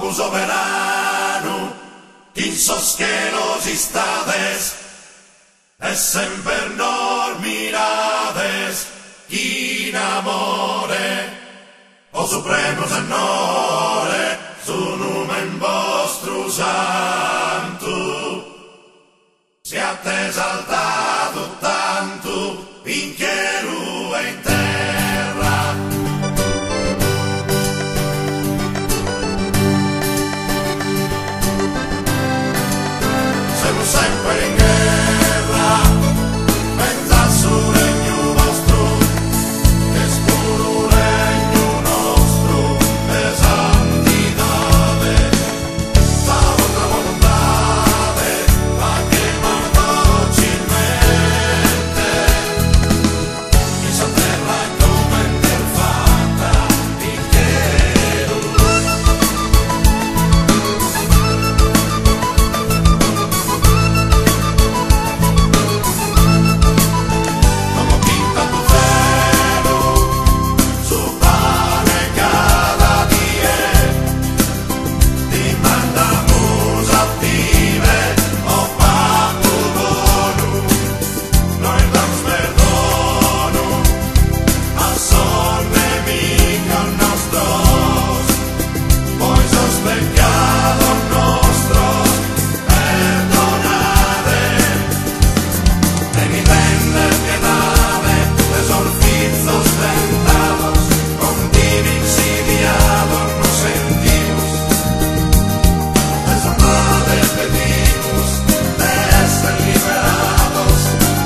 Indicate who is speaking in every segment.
Speaker 1: povo soberano, in sos chelos istades, e semper nos mirades, in amore, o supremo Signore, su numen vostru santu, siate esaltato tanto in cielo e in terra. Siamo sempre in guerra, pensa sul regno vostro, che scuro regno nostro, e santidade, la vostra volontade, fa che docilmente, in sa terra come interfatta, in cielo. Como pinta tu cielo, su pane cada día, ti mandamos a vive, oh Papu Bonu, noi damos perdono, a son nemico nostros, poi sos pecados nostros, perdonade, tenidende piedade, de sorfizos tentados, contini insidiados nos sentimos, desamades pedimos, de ser liberados,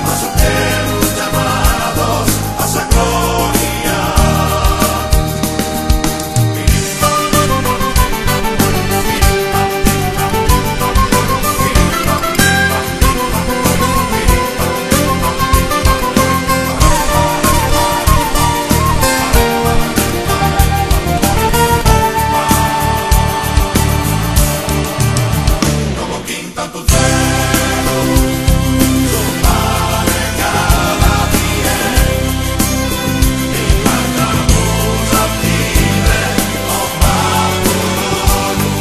Speaker 1: a su cielo llamados, a sa gloria. Como quinta tu cielo, su pane cada día, y mandamos a vive, oh Papu Bonu,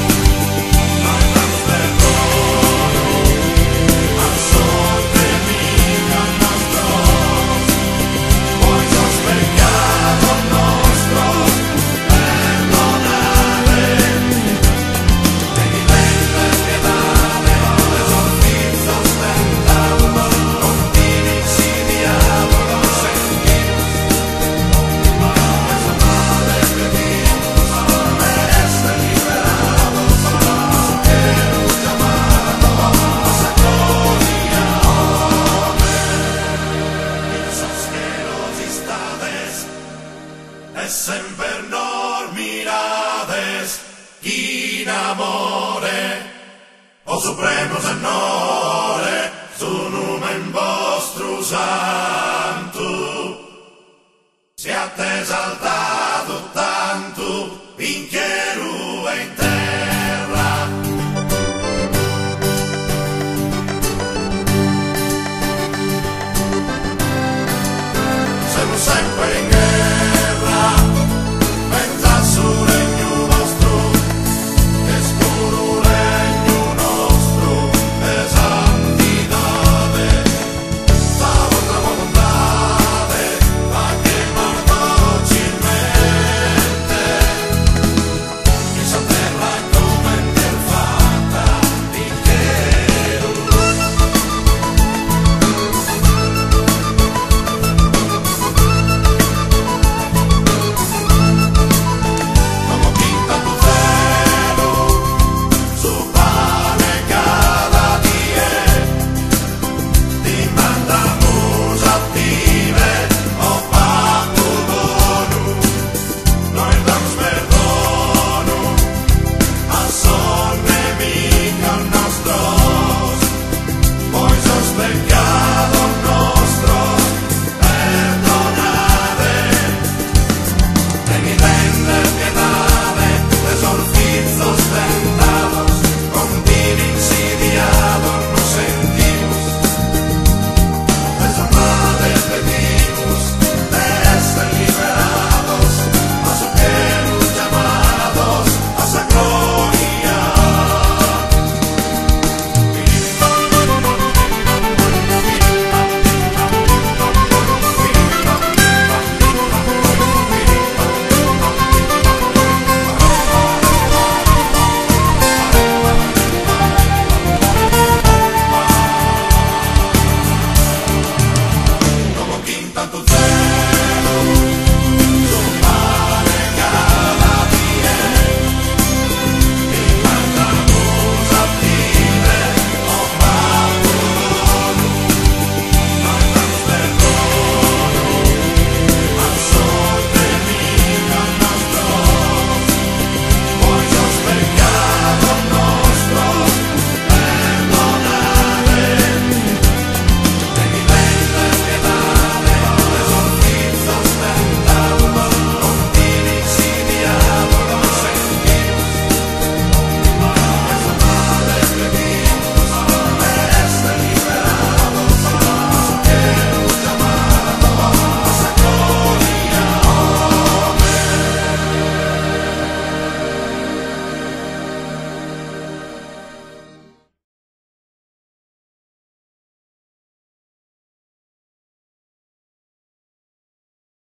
Speaker 1: noi damos perdono, a son nemico nostros, poi sos pecados nostros, perdonade, tenidende piedade, de sorfizos tentados, contini insidiados nos sentimos, desamades pedimos, de ser liberados, a su cielo llamados, a sa gloria. In sos chelos istades, e semper nos mirades, in amore, o supremo Signore, su numen vostru santu, siate esaltato tanto in cielo e in terra.